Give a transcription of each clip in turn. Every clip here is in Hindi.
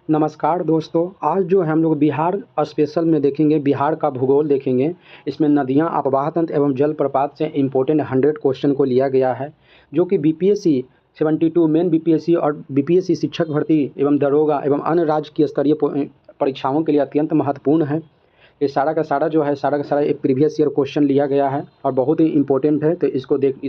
नमस्कार दोस्तों, आज जो है हम लोग बिहार स्पेशल में देखेंगे, बिहार का भूगोल देखेंगे। इसमें नदियाँ, अपवाह तंत्र एवं जलप्रपात से इम्पोर्टेंट 100 क्वेश्चन को लिया गया है, जो कि बीपीएससी 72 मेन बीपीएससी और बीपीएससी शिक्षक भर्ती एवं दरोगा एवं अन्य राज्य की स्तरीय परीक्षाओं के लिए अत्यंत महत्वपूर्ण है। ये सारा का सारा जो है सारा का सारा एक प्रीवियस ईयर क्वेश्चन लिया गया है और बहुत ही इंपॉर्टेंट है। तो इस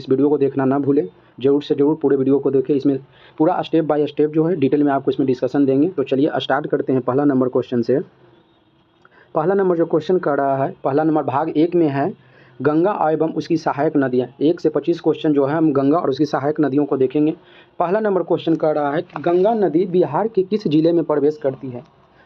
वीडियो को देखना ना भूलें, ज़रूर से ज़रूर पूरे वीडियो को देखें। इसमें पूरा स्टेप बाय स्टेप जो है डिटेल में आपको इसमें डिस्कशन देंगे। तो चलिए स्टार्ट करते हैं पहला नंबर क्वेश्चन से। पहला नंबर जो क्वेश्चन कर रहा है, पहला नंबर भाग 1 में है गंगा एवं उसकी सहायक नदियाँ। 1 से 25 क्वेश्चन जो है हम गंगा और उसकी सहायक नदियों को देखेंगे। पहला नंबर क्वेश्चन कर रहा है कि गंगा नदी बिहार के किस जिले में प्रवेश करती है।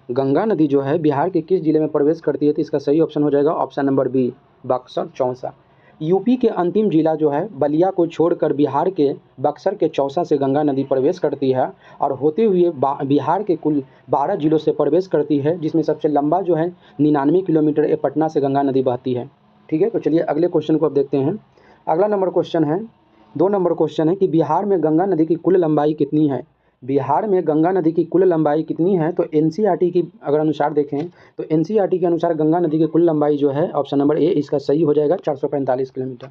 गंगा नदी जो है बिहार के किस जिले में प्रवेश करती है, तो इसका सही ऑप्शन हो जाएगा option number B, Buxar Chausa. UP के अंतिम जिला जो है बलिया को छोड़कर बिहार के बक्सर के चौसा से गंगा नदी प्रवेश करती है और होते हुए बिहार के कुल 12 जिलों से प्रवेश करती है, जिसमें सबसे लंबा जो है 99 किलोमीटर ये पटना से गंगा नदी बहती है। ठीक है, तो चलिए अगले क्वेश्चन को अब देखते हैं। अगला नंबर क्वेश्चन है, 2 नंबर क्वेश्चन है कि बिहार में गंगा नदी की कुल लंबाई कितनी है। बिहार में गंगा नदी की कुल लंबाई कितनी है, तो एनसीईआरटी की अगर अनुसार देखें तो एनसीईआरटी के अनुसार गंगा नदी की कुल लंबाई जो है ऑप्शन नंबर ए इसका सही हो जाएगा 445 किलोमीटर।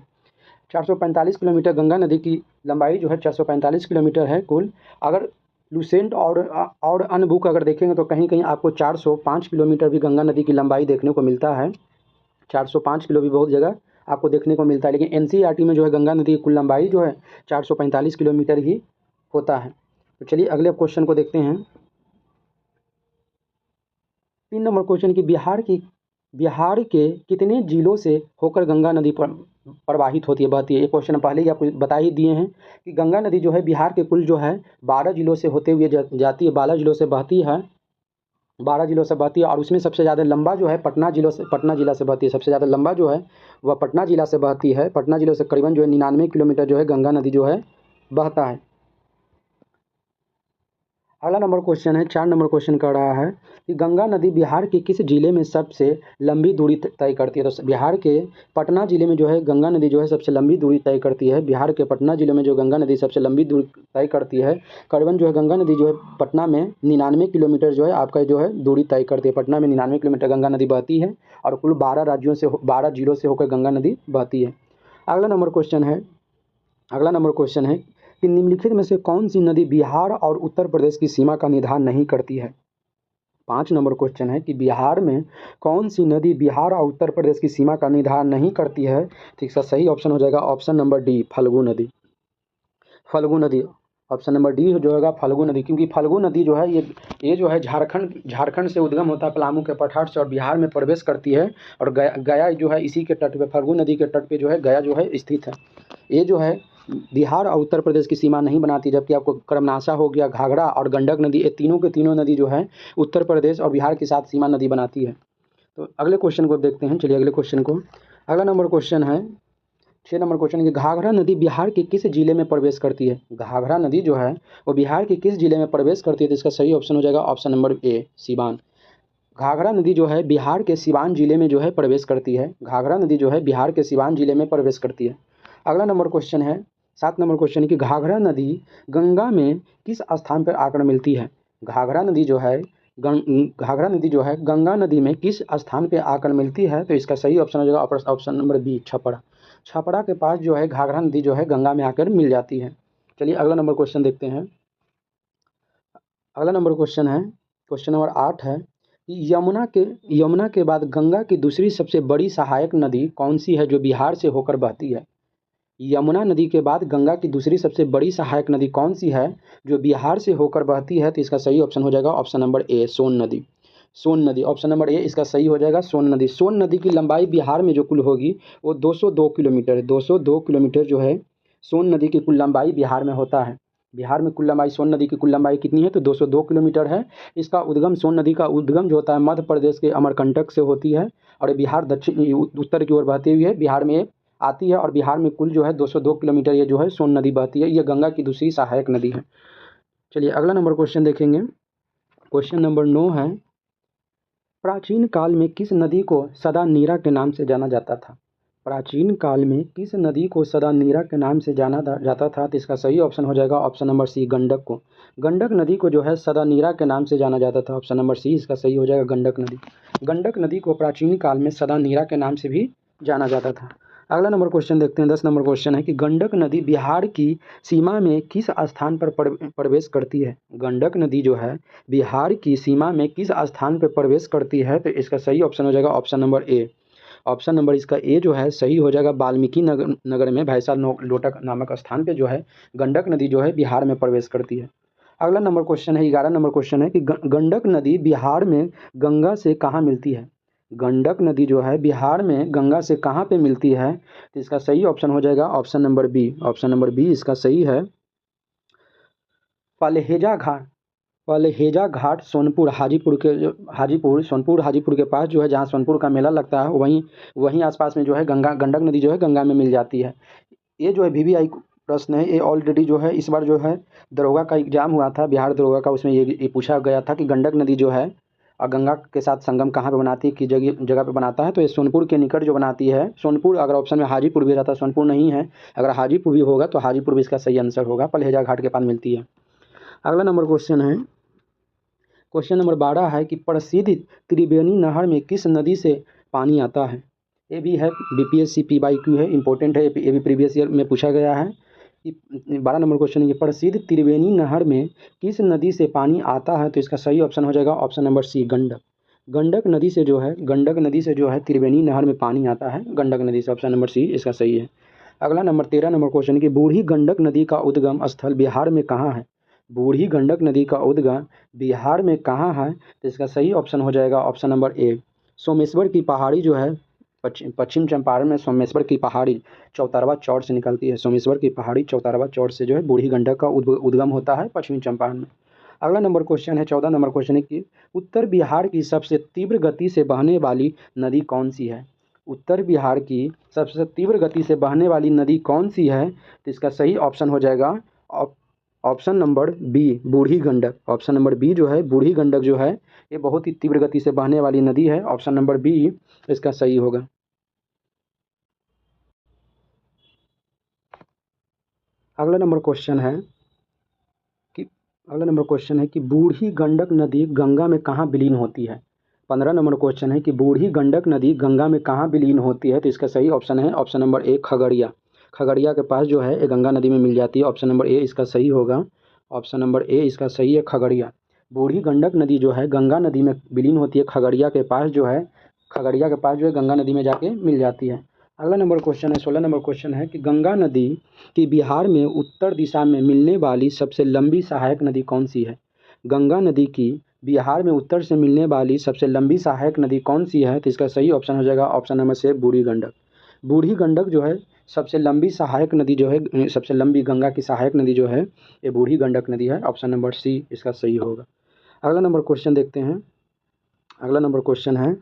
445 किलोमीटर गंगा नदी की लंबाई जो है 445 किलोमीटर है कुल। अगर लूसेंट और अन्य बुक अगर देखेंगे तो कहीं कहीं आपको 405 किलोमीटर भी गंगा नदी की लंबाई देखने को मिलता है। 405 किलो भी बहुत जगह आपको देखने को मिलता है, लेकिन एनसीईआरटी में जो है गंगा नदी की कुल लंबाई जो है 445 किलोमीटर ही होता है। तो चलिए अगले क्वेश्चन को देखते हैं। 3 नंबर क्वेश्चन की बिहार के कितने जिलों से होकर गंगा नदी प्रवाहित होती है, बहती है। ये क्वेश्चन पहले ही आपको बता ही दिए हैं कि गंगा नदी जो है बिहार के कुल जो है 12 जिलों से होते हुए जाती है, 12 जिलों से बहती है, 12 जिलों से बहती है। और उसमें सबसे ज़्यादा लंबा जो है पटना जिला से बहती है। सबसे ज़्यादा लंबा जो है वह पटना जिला से बहती है। पटना जिले से करीबन जो है 99 किलोमीटर जो है गंगा नदी जो है बहता है। अगला नंबर क्वेश्चन है, 4 नंबर क्वेश्चन कर रहा है कि गंगा नदी बिहार के किस जिले में सबसे लंबी दूरी तय करती है। तो बिहार के पटना जिले में जो है गंगा नदी जो है सबसे लंबी दूरी तय करती है। बिहार के पटना जिले में जो गंगा नदी सबसे लंबी दूरी तय करती है, करीबन जो है गंगा नदी जो है पटना में 99 किलोमीटर जो है आपका जो है दूरी तय करती है। पटना में 99 किलोमीटर गंगा नदी बहती है और कुल 12 जिलों से होकर गंगा नदी बहती है। अगला नंबर क्वेश्चन है कि निम्नलिखित में से कौन सी नदी बिहार और उत्तर प्रदेश की सीमा का निर्धारण नहीं करती है। 5 नंबर क्वेश्चन है कि बिहार में कौन सी नदी बिहार और उत्तर प्रदेश की सीमा का निर्धारण नहीं करती है, तो इसका सही ऑप्शन हो जाएगा ऑप्शन नंबर डी, फल्गु नदी। फल्गु नदी ऑप्शन नंबर डी जो होगा फल्गु नदी, क्योंकि फल्गु नदी जो है ये जो है झारखंड से उद्गम होता है पलामू के पठार से और बिहार में प्रवेश करती है। और गया जो है इसी के तट पे, फल्गु नदी के तट पे जो है गया जो है स्थित है। ये जो है बिहार और उत्तर प्रदेश की सीमा नहीं बनाती, जबकि आपको कर्मनाशा हो गया, घाघरा और गंडक नदी, ये तीनों के तीनों नदी जो है उत्तर प्रदेश और बिहार के साथ सीमा नदी बनाती है। तो अगले क्वेश्चन को देखते हैं। चलिए अगले क्वेश्चन को, अगला नंबर क्वेश्चन है 6 नंबर क्वेश्चन की घाघरा नदी बिहार के किस जिले में प्रवेश करती है। घाघरा नदी जो है वो बिहार के किस जिले में प्रवेश करती है, तो इसका सही ऑप्शन हो जाएगा option number A, Siwan. Ghaghra नदी जो है बिहार के सिवान जिले में जो है प्रवेश करती है। घाघरा नदी जो है बिहार के सिवान जिले में प्रवेश करती है। अगला नंबर क्वेश्चन है 7 नंबर क्वेश्चन की घाघरा नदी गंगा में किस स्थान पर आकर मिलती है। घाघरा नदी जो है गंगा नदी में किस स्थान पे आकर मिलती है, तो इसका सही ऑप्शन हो जाएगा option number B, Chhapra. Chhapra के पास जो है घाघरा नदी जो है गंगा में आकर मिल जाती है। चलिए अगला नंबर क्वेश्चन देखते हैं। अगला नंबर क्वेश्चन है, क्वेश्चन नंबर 8 है कि यमुना के बाद गंगा की दूसरी सबसे बड़ी सहायक नदी कौन सी है जो बिहार से होकर बहती है। यमुना नदी के बाद गंगा की दूसरी सबसे बड़ी सहायक नदी कौन सी है जो बिहार से होकर बहती है, तो इसका सही ऑप्शन हो जाएगा ऑप्शन नंबर ए, सोन नदी। सोन नदी ऑप्शन नंबर ए इसका सही हो जाएगा, सोन नदी। सोन नदी की लंबाई बिहार में जो कुल होगी वो 202 किलोमीटर है। 202 किलोमीटर जो है सोन नदी की कुल लंबाई बिहार में होता है। बिहार में कुल लंबाई, सोन नदी की कुल लंबाई कितनी है, तो 202 किलोमीटर है। इसका उद्गम, सोन नदी का उद्गम जो होता है मध्य प्रदेश के अमरकंटक से होती है और बिहार दक्षिण उत्तर की ओर बहती हुई है बिहार में आती है। और बिहार में कुल जो है 202 किलोमीटर ये जो है सोन नदी बहती है। ये गंगा की दूसरी सहायक नदी है। चलिए अगला नंबर क्वेश्चन देखेंगे। क्वेश्चन नंबर 9 है, प्राचीन काल में किस नदी को सदा नीरा के नाम से जाना जाता था। प्राचीन काल में किस नदी को सदा नीरा के नाम से जाना जाता था? तो इसका सही ऑप्शन हो जाएगा ऑप्शन नंबर सी, गंडक को। गंडक नदी को जो है सदा नीरा के नाम से जाना जाता था। ऑप्शन नंबर सी इसका सही हो जाएगा, गंडक नदी। गंडक नदी को प्राचीन काल में सदा नीरा के नाम से भी जाना जाता था। अगला नंबर क्वेश्चन देखते हैं। 10 नंबर क्वेश्चन है कि गंडक नदी बिहार की सीमा में किस स्थान पर प्रवेश करती है? गंडक नदी जो है बिहार की सीमा में किस स्थान पर प्रवेश करती है? तो इसका सही ऑप्शन हो जाएगा option number A. Option number इसका ए जो है सही हो जाएगा। वाल्मीकि नगर में भैंसा लोटक नामक स्थान पे जो है गंडक नदी जो है बिहार में प्रवेश करती है। अगला नंबर क्वेश्चन है 11 नंबर क्वेश्चन है कि गंडक नदी बिहार में गंगा से कहाँ मिलती है? गंडक नदी जो है बिहार में गंगा से कहाँ पे मिलती है? तो इसका सही ऑप्शन हो जाएगा option number B. Option number B इसका सही है। पलहेजा घाट, पलहेजा घाट सोनपुर हाजीपुर के सोनपुर हाजीपुर के पास जो है, जहाँ सोनपुर का मेला लगता है, वहीं वहीं आसपास में जो है गंडक नदी जो है गंगा में मिल जाती है। ये जो है VVI प्रश्न है, ये ऑलरेडी जो है इस बार जो है दरोगा का एग्जाम हुआ था, बिहार दरोगा का, उसमें ये पूछा गया था कि गंडक नदी जो है और गंगा के साथ संगम कहाँ पे बनाती है, किस जगह पे बनाता है? तो ये सोनपुर के निकट जो बनाती है, सोनपुर। अगर ऑप्शन में हाजीपुर भी रहता, सोनपुर नहीं है, अगर हाजीपुर भी होगा तो हाजीपुर भी इसका सही आंसर होगा, पलहेजा घाट के पास मिलती है। अगला नंबर क्वेश्चन है, क्वेश्चन नंबर 12 है कि प्रसिद्ध त्रिवेणी नहर में किस नदी से पानी आता है? ये भी है BPSC PYQ है, इंपॉर्टेंट है, ये भी प्रीवियस ईयर में पूछा गया है कि 12 नंबर क्वेश्चन है, प्रसिद्ध त्रिवेणी नहर में किस नदी से पानी आता है? तो इसका सही ऑप्शन हो जाएगा option number C, Gandak. Gandak नदी से जो है त्रिवेणी नहर में पानी आता है, गंडक नदी से। ऑप्शन नंबर सी इसका सही है। अगला नंबर 13 नंबर क्वेश्चन है कि बूढ़ी गंडक नदी का उद्गम स्थल बिहार में कहाँ है? बूढ़ी गंडक नदी का उद्गम बिहार में कहाँ है? तो इसका सही ऑप्शन हो जाएगा ऑप्शन नंबर ए, सोमेश्वर की पहाड़ी जो है, पश्चिम चंपारण में सोमेश्वर की पहाड़ी चौतारवा चौड़ से निकलती है। सोमेश्वर की पहाड़ी चौतारवा चौड़ से जो है बूढ़ी गंडक का उद्गम होता है पश्चिमी चंपारण में। अगला नंबर क्वेश्चन है 14 नंबर क्वेश्चन है कि उत्तर बिहार की सबसे तीव्र गति से बहने वाली नदी कौन सी है? उत्तर बिहार की सबसे तीव्र गति से बहने वाली नदी कौन सी है? तो इसका सही ऑप्शन हो जाएगा ऑप्शन नंबर बी, बूढ़ी गंडक। ऑप्शन नंबर बी जो है बूढ़ी गंडक जो है ये बहुत ही तीव्र गति से बहने वाली नदी है। ऑप्शन नंबर बी इसका सही होगा। अगला नंबर क्वेश्चन है कि बूढ़ी गंडक नदी गंगा में कहाँ विलीन होती है? 15 नंबर क्वेश्चन है कि बूढ़ी गंडक नदी गंगा में कहाँ विलीन होती है? तो इसका सही ऑप्शन है ऑप्शन नंबर ए, खगड़िया। खगड़िया के पास जो है ये गंगा नदी में मिल जाती है। ऑप्शन नंबर ए इसका सही होगा। ऑप्शन नंबर ए इसका सही है, खगड़िया। बूढ़ी गंडक नदी जो है गंगा नदी में विलीन होती है, खगड़िया के पास जो है गंगा नदी में जाके मिल जाती है। अगला नंबर क्वेश्चन है 16 नंबर क्वेश्चन है कि गंगा नदी की बिहार में उत्तर दिशा में मिलने वाली सबसे लंबी सहायक नदी कौन सी है? गंगा नदी की बिहार में उत्तर से मिलने वाली सबसे लंबी सहायक नदी कौन सी है? तो इसका सही ऑप्शन हो जाएगा ऑप्शन नंबर से, बूढ़ी गंडक। बूढ़ी गंडक जो है सबसे लंबी सहायक नदी जो है, सबसे लंबी गंगा की सहायक नदी जो है ये बूढ़ी गंडक नदी है। ऑप्शन नंबर सी इसका सही होगा। अगला नंबर क्वेश्चन देखते हैं। अगला नंबर क्वेश्चन है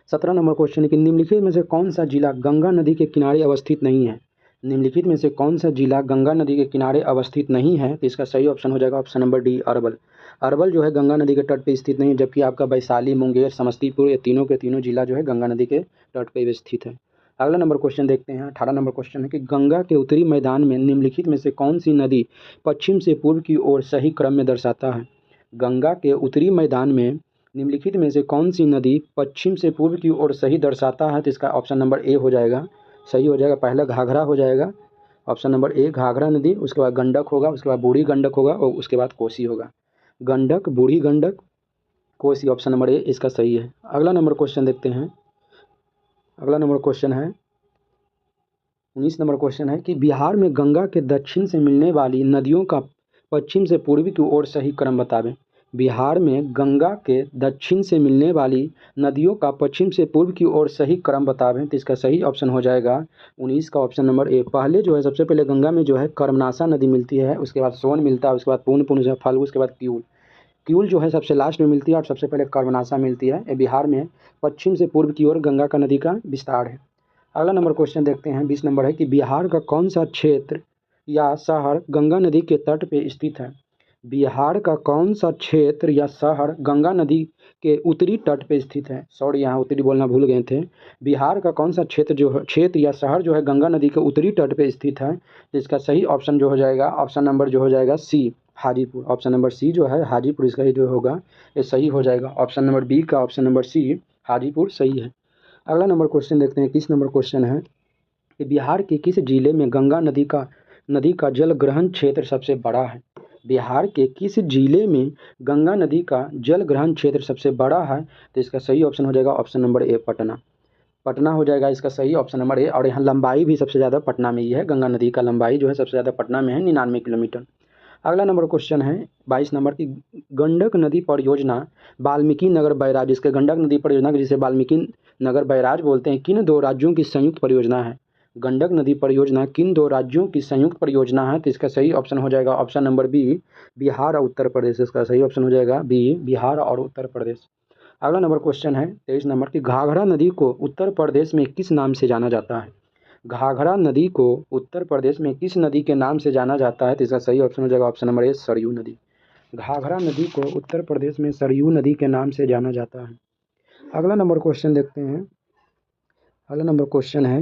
17 नंबर क्वेश्चन है कि निम्नलिखित में से कौन सा जिला गंगा नदी के किनारे अवस्थित नहीं है? निम्नलिखित में से कौन सा जिला गंगा नदी के किनारे अवस्थित नहीं है? तो इसका सही ऑप्शन हो जाएगा option number D, Arwal. Arwal जो है गंगा नदी के तट पर स्थित नहीं है, जबकि आपका वैशाली, मुंगेर, समस्तीपुर, ये तीनों के तीनों जिला जो है गंगा नदी के तट पर स्थित है। अगला नंबर क्वेश्चन देखते हैं। 18 नंबर क्वेश्चन है कि गंगा के उत्तरी मैदान में निम्नलिखित में से कौन सी नदी पश्चिम से पूर्व की ओर सही क्रम में दर्शाता है? गंगा के उत्तरी मैदान में निम्नलिखित में से कौन सी नदी पश्चिम से पूर्व की ओर सही दर्शाता है? तो इसका ऑप्शन नंबर ए हो जाएगा, सही हो जाएगा। पहला घाघरा हो जाएगा, ऑप्शन नंबर ए घाघरा नदी, उसके बाद गंडक होगा, उसके बाद बूढ़ी गंडक होगा और उसके बाद कोसी होगा। गंडक, बूढ़ी गंडक, कोसी, ऑप्शन नंबर ए इसका सही है। अगला नंबर क्वेश्चन देखते हैं। अगला नंबर क्वेश्चन है 19 नंबर क्वेश्चन है कि बिहार में गंगा के दक्षिण से मिलने वाली नदियों का पश्चिम से पूर्वी की ओर सही क्रम बतावें। बिहार में गंगा के दक्षिण से मिलने वाली नदियों का पश्चिम से पूर्व की ओर सही क्रम बतावें। तो इसका सही ऑप्शन हो जाएगा 19 का ऑप्शन नंबर ए। पहले जो है सबसे पहले गंगा में जो है कर्मनाशा नदी मिलती है, उसके बाद सोन मिलता है, उसके बाद पुनपुन, फाल्गु, उसके बाद क्यूल। क्यूल जो है सबसे लास्ट में मिलती है और सबसे पहले कर्मनाशा मिलती है। ये बिहार में पश्चिम से पूर्व की ओर गंगा का नदी का विस्तार है। अगला नंबर क्वेश्चन देखते हैं। 20 नंबर है कि बिहार का कौन सा क्षेत्र या शहर गंगा नदी के तट पे स्थित है? बिहार का कौन सा क्षेत्र या शहर गंगा नदी के उत्तरी तट पे स्थित है? सॉरी, यहाँ उत्तरी बोलना भूल गए थे। बिहार का कौन सा क्षेत्र या शहर जो है गंगा नदी के उत्तरी तट पे स्थित है? तो इसका सही ऑप्शन जो हो जाएगा, ऑप्शन नंबर जो हो जाएगा सी, हाजीपुर। ऑप्शन नंबर सी जो है हाजीपुर, इसका ही जो होगा ये सही हो जाएगा। ऑप्शन नंबर बी का ऑप्शन नंबर सी हाजीपुर सही है। अगला नंबर क्वेश्चन देखते हैं, 30 नंबर क्वेश्चन है कि बिहार के किस जिले में गंगा नदी का जल ग्रहण क्षेत्र सबसे बड़ा है? बिहार के किस जिले में गंगा नदी का जल ग्रहण क्षेत्र सबसे बड़ा है? तो इसका सही ऑप्शन हो जाएगा ऑप्शन नंबर ए, पटना। पटना हो जाएगा इसका सही ऑप्शन नंबर ए। और यहाँ लंबाई भी सबसे ज़्यादा पटना में ही है, गंगा नदी का लंबाई जो है सबसे ज़्यादा पटना में है, 99 किलोमीटर। अगला नंबर क्वेश्चन है 22 नंबर की, गंडक नदी परियोजना वाल्मीकि नगर बैराज, इसके गंडक नदी परियोजना जिसे वाल्मीकि नगर बैराज बोलते हैं, किन दो राज्यों की संयुक्त परियोजना है? गंडक नदी परियोजना किन दो राज्यों की संयुक्त परियोजना है? तो इसका सही ऑप्शन हो जाएगा ऑप्शन नंबर बी, बिहार और उत्तर प्रदेश। इसका सही ऑप्शन हो जाएगा बी, बिहार और उत्तर प्रदेश। अगला नंबर क्वेश्चन है 23 नंबर की, घाघरा नदी को उत्तर प्रदेश में किस नाम से जाना जाता है? घाघरा नदी को उत्तर प्रदेश में किस नदी के नाम से जाना जाता है? तो इसका सही ऑप्शन हो जाएगा ऑप्शन नंबर ए, सरयू नदी। घाघरा नदी को उत्तर प्रदेश में सरयू नदी के नाम से जाना जाता है। अगला नंबर क्वेश्चन देखते हैं। अगला नंबर क्वेश्चन है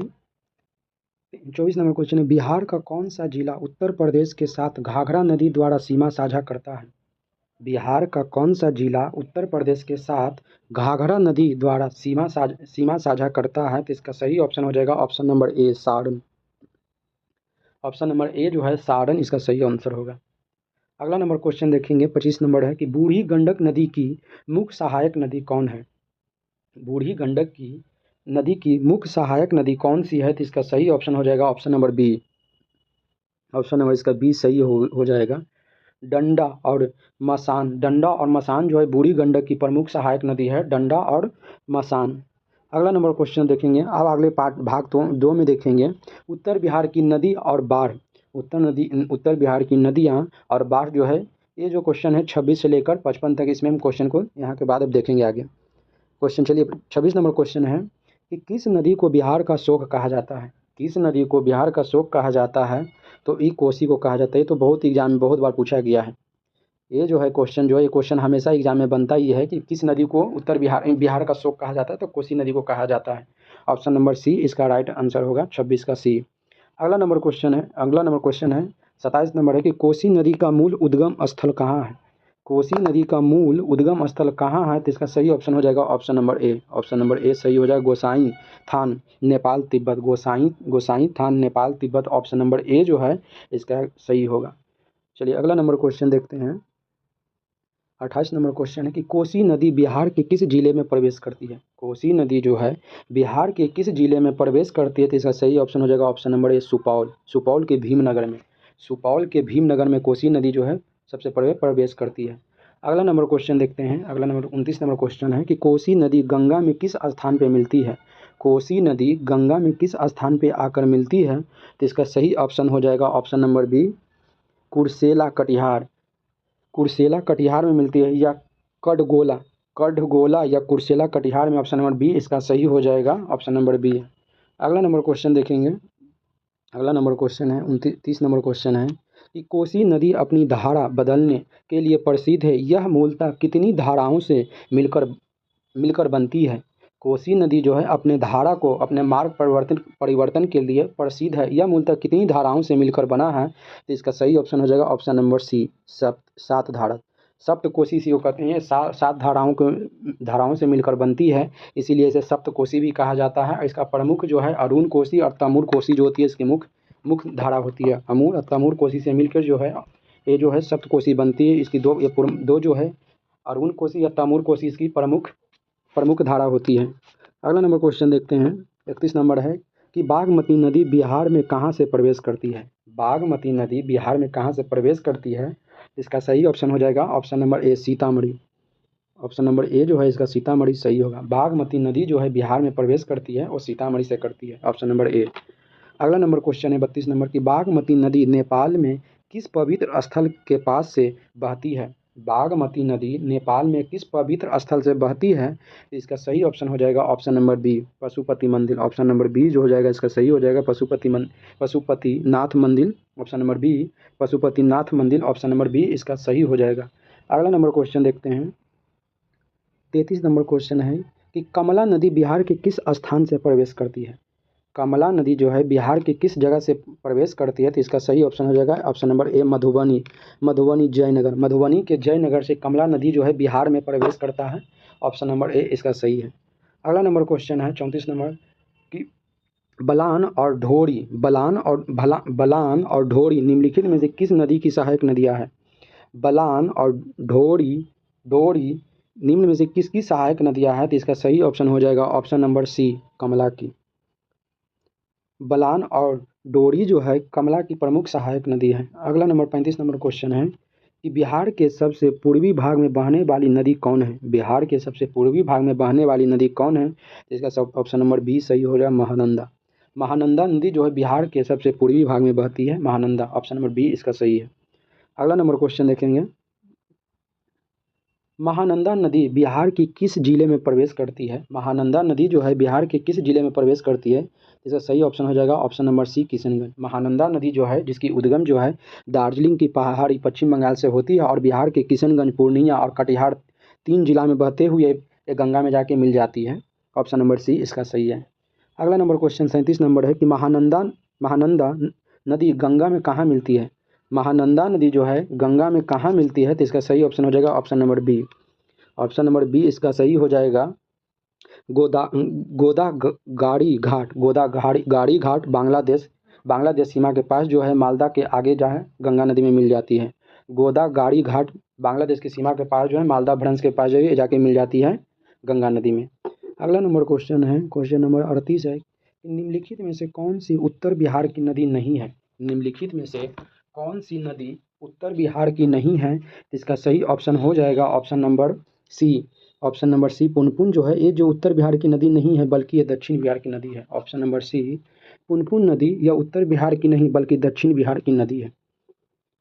24 नंबर क्वेश्चन है, बिहार का कौन सा जिला उत्तर प्रदेश के साथ घाघरा नदी द्वारा सीमा साझा करता है? बिहार का कौन सा जिला उत्तर प्रदेश के साथ घाघरा नदी द्वारा सीमा साझा करता है? तो इसका सही ऑप्शन हो जाएगा option number A, Saran. Option number A जो है सारण, इसका सही आंसर होगा। अगला नंबर क्वेश्चन देखेंगे 25 नंबर है कि बूढ़ी गंडक नदी की मुख्य सहायक नदी कौन है? बूढ़ी गंडक की नदी की मुख्य सहायक नदी कौन सी है? तो इसका सही ऑप्शन हो जाएगा option number B. Option number इसका बी सही हो जाएगा। डंडा और मसान, डंडा और मसान जो है बूढ़ी गंडक की प्रमुख सहायक नदी है, डंडा और मसान। अगला नंबर क्वेश्चन देखेंगे, अब अगले भाग दो में देखेंगे, उत्तर बिहार की नदी और बाढ़। उत्तर बिहार की नदियाँ और बाढ़ जो है, ये जो क्वेश्चन है 26 से लेकर 55 तक, इसमें हम क्वेश्चन को यहाँ के बाद अब देखेंगे आगे। क्वेश्चन चलिए 26 नंबर क्वेश्चन है कि किस नदी को बिहार का शोक कहा जाता है? किस नदी को बिहार का शोक कहा जाता है? तो ई कोसी को कहा जाता है। तो बहुत एग्जाम में बहुत बार पूछा गया है ये जो है क्वेश्चन, जो है ये क्वेश्चन हमेशा एग्जाम में बनता ही है कि किस नदी को उत्तर बिहार का शोक कहा जाता है? तो कोसी नदी को कहा जाता है। ऑप्शन नंबर सी इसका राइट आंसर होगा, 26 का सी। अगला नंबर क्वेश्चन है 27 नंबर है कि कोसी नदी का मूल उद्गम स्थल कहाँ है? कोसी नदी का मूल उद्गम स्थल कहाँ है? तो इसका सही ऑप्शन हो जाएगा option number A. Option number A सही हो जाएगा, Gosainthan, Nepal Tibet. Gosainthan, Nepal Tibet. Option number A जो है इसका सही होगा। चलिए अगला नंबर क्वेश्चन देखते हैं। 28 नंबर क्वेश्चन है कि कोसी नदी बिहार के किस जिले में प्रवेश करती है? कोसी नदी जो है बिहार के किस जिले में प्रवेश करती है? तो इसका सही ऑप्शन हो जाएगा ऑप्शन नंबर ए, सुपौल। सुपौल के भीमनगर में, सुपौल के भीमनगर में कोसी नदी जो है सबसे पहले प्रवेश करती है। अगला नंबर क्वेश्चन देखते हैं। अगला नंबर 29 नंबर क्वेश्चन है कि कोसी नदी गंगा में किस स्थान पर मिलती है? कोसी नदी गंगा में किस स्थान पर आकर मिलती है? तो इसका सही ऑप्शन हो जाएगा option number B, Kursela Katihar. Kursela Katihar में मिलती है, या कठगोला या कुर्सेला कटिहार में। ऑप्शन नंबर बी इसका सही हो जाएगा, ऑप्शन नंबर बी है। अगला नंबर क्वेश्चन देखेंगे। अगला नंबर क्वेश्चन है 29 नंबर क्वेश्चन है कि कोसी नदी अपनी धारा बदलने के लिए प्रसिद्ध है, यह मूलतः कितनी धाराओं से मिलकर बनती है? कोसी नदी जो है अपने धारा को, अपने मार्ग परिवर्तन के लिए प्रसिद्ध है, यह मूलतः कितनी धाराओं से मिलकर बना है? तो इसका सही ऑप्शन हो जाएगा ऑप्शन नंबर सी, सात धारा। सप्त कोसी इसी को कहते हैं, सात धाराओं से मिलकर बनती है, इसीलिए इसे सप्त कोसी भी कहा जाता है। इसका प्रमुख जो है अरुण कोसी और तमूर कोसी जो होती है इसकी मुख्य धारा होती है। अमूर और तमूर कोसी से मिलकर जो है ये जो है सप्त कोसी बनती है। इसकी दो जो है अरुण कोसी या तमूर कोसी इसकी प्रमुख धारा होती है। अगला नंबर क्वेश्चन देखते हैं। 31 नंबर है कि बागमती नदी बिहार में कहाँ से प्रवेश करती है? बागमती नदी बिहार में कहाँ से प्रवेश करती है? इसका सही ऑप्शन हो जाएगा option number A, Sitamarhi. Option number A जो है इसका सीतामढ़ी सही होगा। बागमती नदी जो है बिहार में प्रवेश करती है वो सीतामढ़ी से करती है, ऑप्शन नंबर ए। अगला नंबर क्वेश्चन है 32 नंबर की, बागमती नदी नेपाल में किस पवित्र स्थल के पास से बहती है? बागमती नदी नेपाल में किस पवित्र स्थल से बहती है? तो इसका सही ऑप्शन हो जाएगा ऑप्शन नंबर बी, पशुपति मंदिर। ऑप्शन नंबर बी जो हो जाएगा इसका सही हो जाएगा पशुपतिनाथ मंदिर। ऑप्शन नंबर बी पशुपतिनाथ मंदिर, ऑप्शन नंबर बी इसका सही हो जाएगा। अगला नंबर क्वेश्चन देखते हैं। 33 नंबर क्वेश्चन है कि कमला नदी बिहार के किस स्थान से प्रवेश करती है? कमला नदी जो है बिहार के किस जगह से प्रवेश करती है? तो इसका सही ऑप्शन हो जाएगा ऑप्शन नंबर ए, मधुबनी जयनगर। मधुबनी के जयनगर से कमला नदी जो है बिहार में प्रवेश करता है। ऑप्शन नंबर ए इसका सही है। अगला नंबर क्वेश्चन है 34 नंबर कि बलान और ढोरी निम्नलिखित में से किस नदी की सहायक नदियाँ हैं? बलान और ढोरी निम्न में से किसकी सहायक नदियाँ हैं? तो इसका सही ऑप्शन हो जाएगा ऑप्शन नंबर सी, कमला की। बलान और डोरी जो है कमला की प्रमुख सहायक नदी है। अगला नंबर 35 नंबर क्वेश्चन है कि बिहार के सबसे पूर्वी भाग में बहने वाली नदी कौन है? बिहार के सबसे पूर्वी भाग में बहने वाली नदी कौन है? तो इसका सब ऑप्शन नंबर बी सही हो जाएगा, महानंदा। महानंदा नदी जो है बिहार के सबसे पूर्वी भाग में बहती है, महानंदा। ऑप्शन नंबर बी इसका सही है। अगला नंबर क्वेश्चन देखेंगे। महानंदा नदी बिहार की किस जिले में प्रवेश करती है? महानंदा नदी जो है बिहार के किस जिले में प्रवेश करती है? इसका सही ऑप्शन हो जाएगा option number C, Kishanganj. Mahananda नदी जो है जिसकी उद्गम जो है दार्जिलिंग की पहाड़ी पश्चिम बंगाल से होती है और बिहार के किशनगंज, पूर्णिया और कटिहार 3 जिला में बहते हुए ये गंगा में जाके मिल जाती है। ऑप्शन नंबर सी इसका सही है। अगला नंबर क्वेश्चन 37 नंबर है कि महानंदा नदी गंगा में कहाँ मिलती है? महानंदा नदी जो है गंगा में कहाँ मिलती है? तो इसका सही ऑप्शन हो जाएगा option number B. Option number B इसका सही हो जाएगा गाड़ी घाट बांग्लादेश सीमा के पास जो है मालदा के आगे जो है गंगा नदी में मिल जाती है। गाड़ी घाट बांग्लादेश की सीमा के पास जो है मालदा भ्रंश के पास जो है जाके मिल जाती है गंगा नदी में। अगला नंबर क्वेश्चन है क्वेश्चन नंबर 38 है, निम्नलिखित में से कौन सी उत्तर बिहार की नदी नहीं है? निम्नलिखित में से कौन सी नदी उत्तर बिहार की नहीं है? इसका सही ऑप्शन हो जाएगा ऑप्शन नंबर सी पुनपुन जो है ये जो उत्तर बिहार की नदी नहीं है बल्कि ये दक्षिण बिहार की नदी है। ऑप्शन नंबर सी पुनपुन नदी यह उत्तर बिहार की नहीं बल्कि दक्षिण बिहार की नदी है।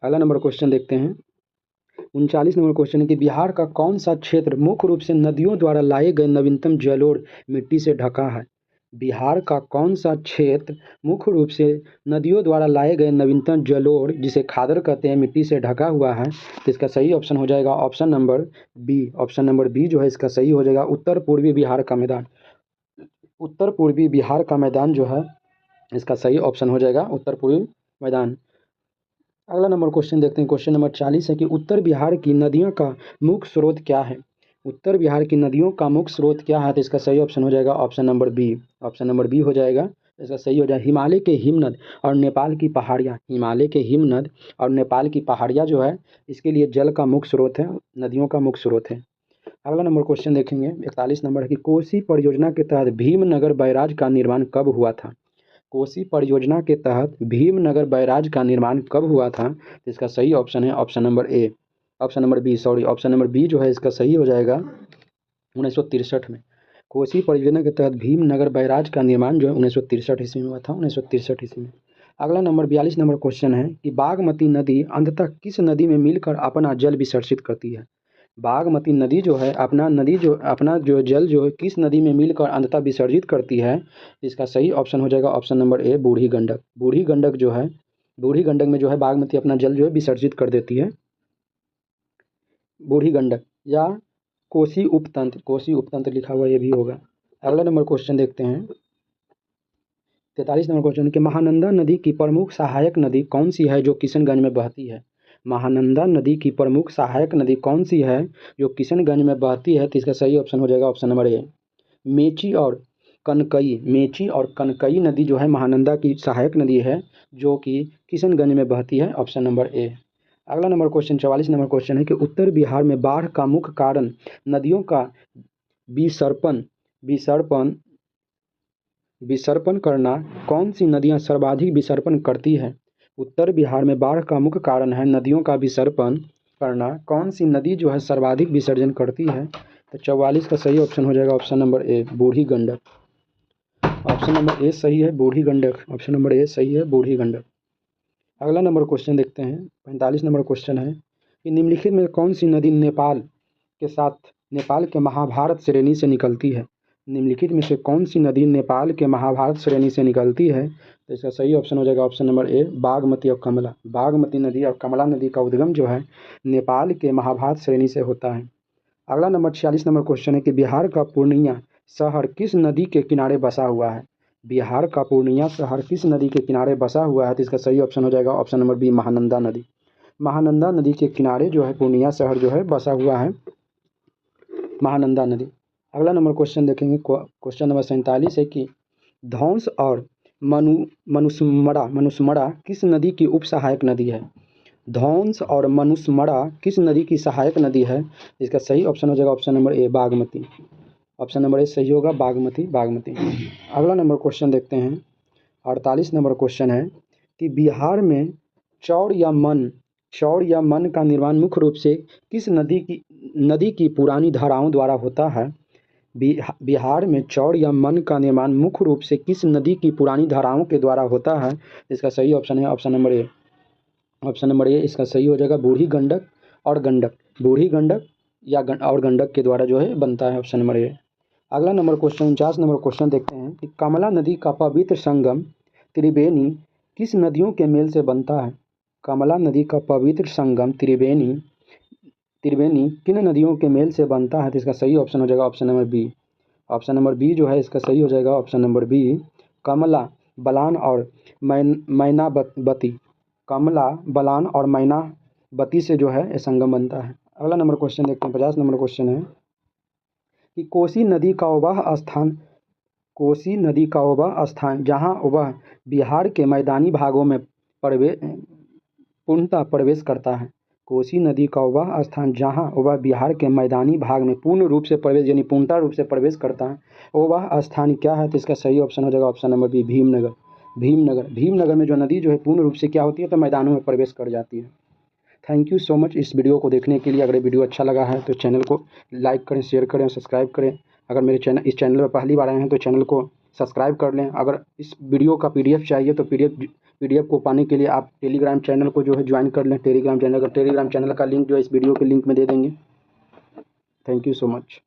अगला नंबर क्वेश्चन देखते हैं। 39 नंबर क्वेश्चन है कि बिहार का कौन सा क्षेत्र मुख्य रूप से नदियों द्वारा लाए गए नवीनतम जलोढ़ मिट्टी से ढका है? बिहार का कौन सा क्षेत्र मुख्य रूप से नदियों द्वारा लाए गए नवीनतम जलोढ़ जिसे खादर कहते हैं मिट्टी से ढका हुआ है? तो इसका सही ऑप्शन हो जाएगा option number B. Option number B जो है इसका सही हो जाएगा उत्तर पूर्वी बिहार का मैदान। उत्तर पूर्वी बिहार का मैदान जो है इसका सही ऑप्शन हो जाएगा उत्तर पूर्वी मैदान। अगला नंबर क्वेश्चन देखते हैं। क्वेश्चन नंबर 40 है कि उत्तर बिहार की नदियों का मुख्य स्रोत क्या है? उत्तर बिहार की नदियों का मुख्य स्रोत क्या है? तो इसका सही ऑप्शन हो जाएगा option number B. Option number B हो जाएगा इसका सही हो जाएगा हिमालय के हिमनद और नेपाल की पहाड़ियाँ। हिमालय के हिमनद और नेपाल की पहाड़ियाँ जो है इसके लिए जल का मुख्य स्रोत है, नदियों का मुख्य स्रोत है। अगला नंबर क्वेश्चन देखेंगे 41 नंबर है कि कोसी परियोजना के तहत भीमनगर बैराज का निर्माण कब हुआ था? कोसी परियोजना के तहत भीमनगर बैराज का निर्माण कब हुआ था? तो इसका सही ऑप्शन है ऑप्शन नंबर बी जो है इसका सही हो जाएगा 1963 में। कोसी परियोजना के तहत भीमनगर बैराज का निर्माण जो है 1963 ईस्वी में हुआ था, 1963 ईस्वी में। अगला नंबर 42 नंबर क्वेश्चन है कि बागमती नदी अंततः किस नदी में मिलकर अपना जल विसर्जित करती है? बागमती नदी जो है अपना जो जल जो है किस नदी में मिलकर अंततः विसर्जित करती है? इसका सही ऑप्शन हो जाएगा ऑप्शन नंबर ए, बूढ़ी गंडक। बूढ़ी गंडक में जो है बागमती अपना जल जो है विसर्जित कर देती है। बूढ़ी गंडक या कोसी उपतंत्र लिखा हुआ ये भी होगा। अगला नंबर क्वेश्चन देखते हैं। 43 नंबर क्वेश्चन कि महानंदा नदी की प्रमुख सहायक नदी कौन सी है जो किशनगंज में बहती है? महानंदा नदी की प्रमुख सहायक नदी कौन सी है जो किशनगंज में बहती है? तो इसका सही ऑप्शन हो जाएगा ऑप्शन नंबर ए, मेची और कनकई नदी जो है महानंदा की सहायक नदी है जो कि किशनगंज में बहती है। ऑप्शन नंबर ए। अगला नंबर क्वेश्चन 44 नंबर क्वेश्चन है कि उत्तर बिहार में बाढ़ का मुख्य कारण नदियों का विसर्पण करना कौन सी नदियाँ सर्वाधिक विसर्पण करती है? उत्तर बिहार में बाढ़ का मुख्य कारण है नदियों का विसर्पण करना, कौन सी नदी जो है सर्वाधिक विसर्जन करती है? तो 44 का सही ऑप्शन हो जाएगा option number A, Burhi Gandak. Option number A सही है, बूढ़ी गंडक। ऑप्शन नंबर ए सही है, बूढ़ी गंडक। अगला नंबर क्वेश्चन देखते हैं। 45 नंबर क्वेश्चन है कि निम्नलिखित में कौन सी नदी नेपाल के महाभारत श्रेणी से निकलती है। निम्नलिखित में से कौन सी नदी नेपाल के महाभारत श्रेणी से निकलती है। तो इसका सही ऑप्शन हो जाएगा ऑप्शन नंबर ए, बागमती और कमला। बागमती नदी और कमला नदी का उद्गम जो है नेपाल के महाभारत श्रेणी से होता है। अगला नंबर 46 नंबर क्वेश्चन है कि बिहार का पूर्णिया शहर किस नदी के किनारे बसा हुआ है। बिहार का पूर्णिया शहर किस नदी के किनारे बसा हुआ है। तो इसका सही ऑप्शन हो जाएगा ऑप्शन नंबर बी, महानंदा नदी। महानंदा नदी के किनारे जो है पूर्णिया शहर जो है बसा हुआ है, महानंदा नदी। अगला नंबर क्वेश्चन देखेंगे, क्वेश्चन नंबर 47 है कि धौंस और मनुस्मड़ा किस नदी की उप सहायक नदी है। धौंस और मनुस्मड़ा किस नदी की सहायक नदी है। इसका सही ऑप्शन हो जाएगा option number A, Bagmati. Option number A सही होगा, बागमती। अगला नंबर क्वेश्चन देखते हैं, 48 नंबर क्वेश्चन है कि बिहार में चौड़ या मन का निर्माण मुख्य रूप से किस नदी की पुरानी धाराओं द्वारा होता है। बिहार में चौड़ या मन का निर्माण मुख्य रूप से किस नदी की पुरानी धाराओं के द्वारा होता है। इसका सही ऑप्शन है option number A. Option number ए इसका सही हो जाएगा, बूढ़ी गंडक और गंडक। बूढ़ी गंडक और गंडक के द्वारा जो है बनता है, ऑप्शन नंबर ए। अगला नंबर क्वेश्चन 49 नंबर क्वेश्चन देखते हैं कि कमला नदी का पवित्र संगम त्रिवेणी किस नदियों के मेल से बनता है। कमला नदी का पवित्र संगम त्रिवेणी किन नदियों के मेल से बनता है। तो इसका सही ऑप्शन हो जाएगा option number B. Option number B जो है इसका सही हो जाएगा option number B, Kamla Balan और मैनावती। कमला बलान और मैनावती से जो है ये संगम बनता है। अगला नंबर क्वेश्चन देखते हैं, 50 नंबर क्वेश्चन है कि कोसी नदी का वह स्थान जहाँ वह बिहार के मैदानी भागों में पूर्णतः प्रवेश करता है। कोसी नदी का वह स्थान जहाँ वह बिहार के मैदानी भाग में पूर्ण रूप से प्रवेश यानी पूर्णतः रूप से प्रवेश करता है, वो वह स्थान क्या है। तो इसका सही ऑप्शन हो जाएगा ऑप्शन नंबर बी, भीमनगर में जो नदी जो है पूर्ण रूप से क्या होती है, तो मैदानों में प्रवेश कर जाती है। थैंक यू सो मच इस वीडियो को देखने के लिए। अगर वीडियो अच्छा लगा है तो चैनल को लाइक करें, शेयर करें और सब्सक्राइब करें। अगर मेरे इस चैनल पर पहली बार आए हैं तो चैनल को सब्सक्राइब कर लें। अगर इस वीडियो का PDF चाहिए तो PDF को पाने के लिए आप टेलीग्राम चैनल को जो है ज्वाइन कर लें। टेलीग्राम चैनल का लिंक जो है इस वीडियो के लिंक में दे देंगे। Thank you so much.